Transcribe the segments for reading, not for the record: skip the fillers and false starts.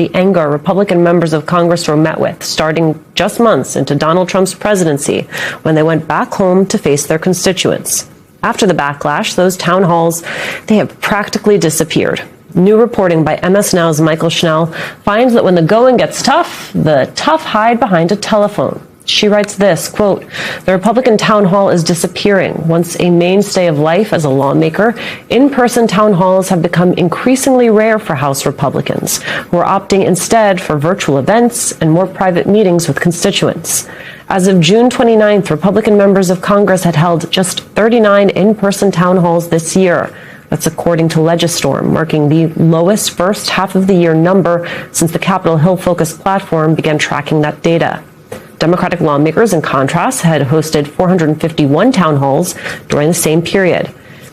The anger Republican members of Congress were met with, starting just months into Donald Trump's presidency, when they went back home to face their constituents. After the backlash, those town halls, they have practically disappeared. New reporting by MS Now's Michael Schnell finds that when the going gets tough, the tough hide behind a telephone. She writes this, quote, "The Republican town hall is disappearing. Once a mainstay of life as a lawmaker, in-person town halls have become increasingly rare for House Republicans, who are opting instead for virtual events and more private meetings with constituents. As of June 29th, Republican members of Congress had held just 39 in-person town halls this year. That's according to Legistorm, marking the lowest first half of the year number since the Capitol Hill Focus platform began tracking that data. Democratic lawmakers, in contrast, had hosted 451 town halls during the same period.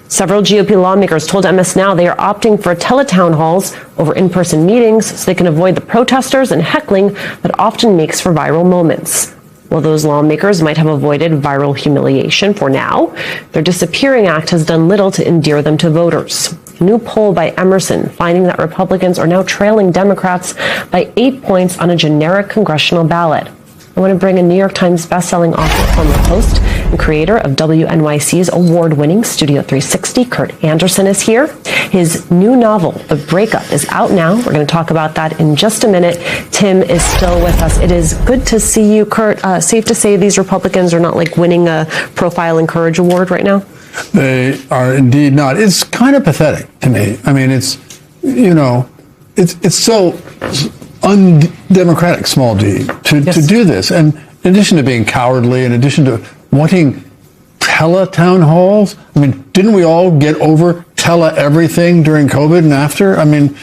Several GOP lawmakers told MS Now they are opting for teletown halls over in-person meetings so they can avoid the protesters and heckling that often makes for viral moments. While those lawmakers might have avoided viral humiliation for now, their disappearing act has done little to endear them to voters. A new poll by Andersen finding that Republicans are now trailing Democrats by 8 points on a generic congressional ballot. I want to bring a New York Times bestselling author, former host, and creator of WNYC's award-winning Studio 360, Kurt Andersen, is here. His new novel, The Breakup, is out now. We're going to talk about that in just a minute. Tim is still with us. It is good to see you, Kurt. Safe to say these Republicans are not like winning a Profile and Courage award right now? They are indeed not. It's kind of pathetic to me. I mean, it's, you know, it's so undemocratic, small d, to do this. And in addition to being cowardly, in addition to wanting tele-town halls, I mean, didn't we all get over tele-everything during COVID and after? I mean,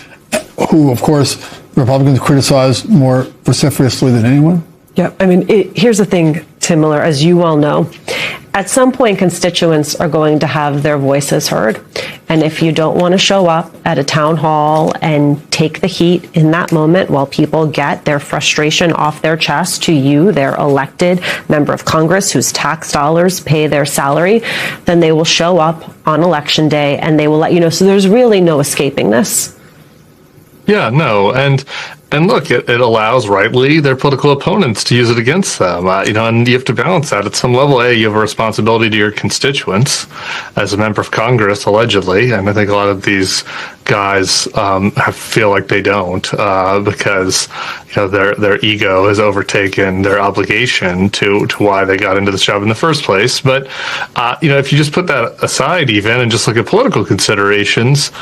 who, of course, Republicans criticized more vociferously than anyone? Yeah, I mean, here's the thing, Tim Miller, as you well know, at some point constituents are going to have their voices heard. And if you don't want to show up at a town hall and take the heat in that moment while people get their frustration off their chest to you, their elected member of Congress whose tax dollars pay their salary, then they will show up on Election Day and they will let you know. So there's really no escaping this. Yeah, no. And look, it allows rightly their political opponents to use it against them. And you have to balance that at some level. You have a responsibility to your constituents as a member of Congress, allegedly. And I think a lot of these guys feel like they don't because their ego has overtaken their obligation to why they got into this job in the first place. But if you just put that aside, even and just look at political considerations.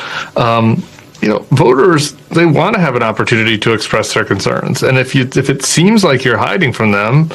Voters, they want to have an opportunity to express their concerns. And if it seems like you're hiding from them,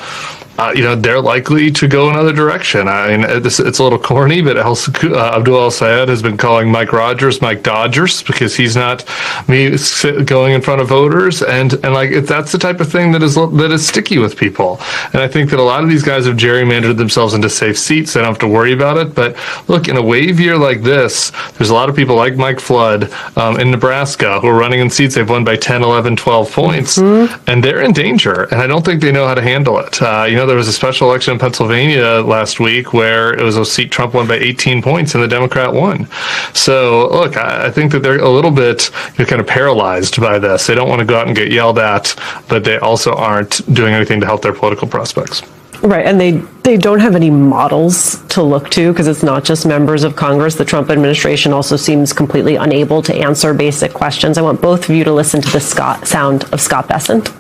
they're likely to go another direction. I mean, it's a little corny, but Abdul El-Sayed has been calling Mike Rogers Mike Dodgers because he's not going in front of voters. And that's the type of thing that is sticky with people. And I think that a lot of these guys have gerrymandered themselves into safe seats. They don't have to worry about it. But look, in a wave year like this, there's a lot of people like Mike Flood in Nebraska who are running in seats they've won by 10, 11, 12 points. And they're in danger. And I don't think they know how to handle it. There was a special election in Pennsylvania last week where it was a seat Trump won by 18 points and the Democrat won. So, look, I think that they're a little bit kind of paralyzed by this. They don't want to go out and get yelled at, but they also aren't doing anything to help their political prospects. Right, and they don't have any models to look to because it's not just members of Congress. The Trump administration also seems completely unable to answer basic questions. I want both of you to listen to the sound of Scott Bessent.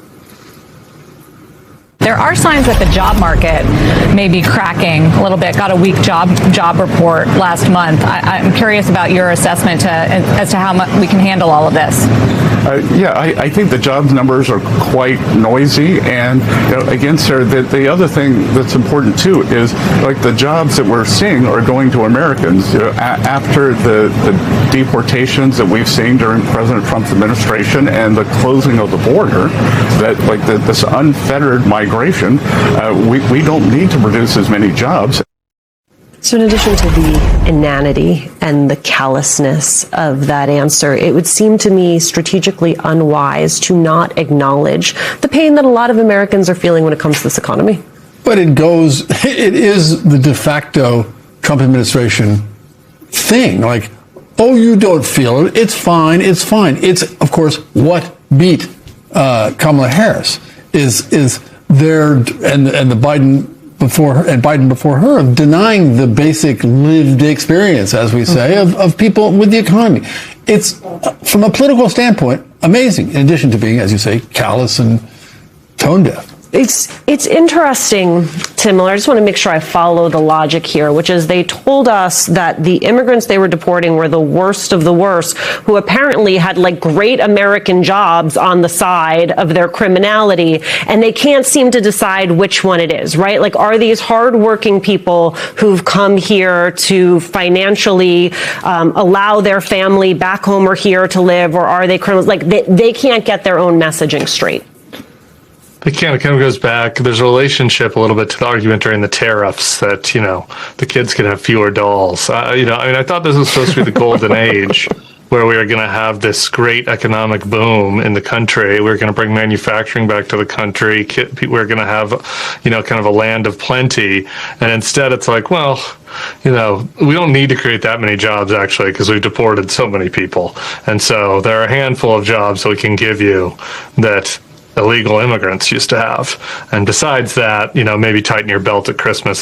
There are signs that the job market may be cracking a little bit. Got a weak job report last month. I'm curious about your assessment as to how much we can handle all of this. I think the jobs numbers are quite noisy, and again, sir, the other thing that's important too is like the jobs that we're seeing are going to Americans. After the deportations that we've seen during President Trump's administration and the closing of the border, that this unfettered migration, we don't need to produce as many jobs. So in addition to the inanity and the callousness of that answer, it would seem to me strategically unwise to not acknowledge the pain that a lot of Americans are feeling when it comes to this economy. But it is the de facto Trump administration thing. You don't feel it. It's fine. It's fine. It's, of course, what beat Kamala Harris is there, and the Biden before her, denying the basic lived experience, as we say, of people with the economy. It's, from a political standpoint, amazing, in addition to being, as you say, callous and tone deaf. It's interesting, Tim Miller. I just want to make sure I follow the logic here, which is they told us that the immigrants they were deporting were the worst of the worst, who apparently had like great American jobs on the side of their criminality, and they can't seem to decide which one it is, right? Like, are these hardworking people who've come here to financially allow their family back home or here to live, or are they criminals? Like, they can't get their own messaging straight. It kind of goes back. There's a relationship a little bit to the argument during the tariffs that, the kids can have fewer dolls. I thought this was supposed to be the golden age where we were going to have this great economic boom in the country. We were going to bring manufacturing back to the country. We were going to have, kind of a land of plenty. And instead it's like, well, we don't need to create that many jobs, actually, because we've deported so many people. And so there are a handful of jobs that we can give you that illegal immigrants used to have. And besides that, maybe tighten your belt at Christmas.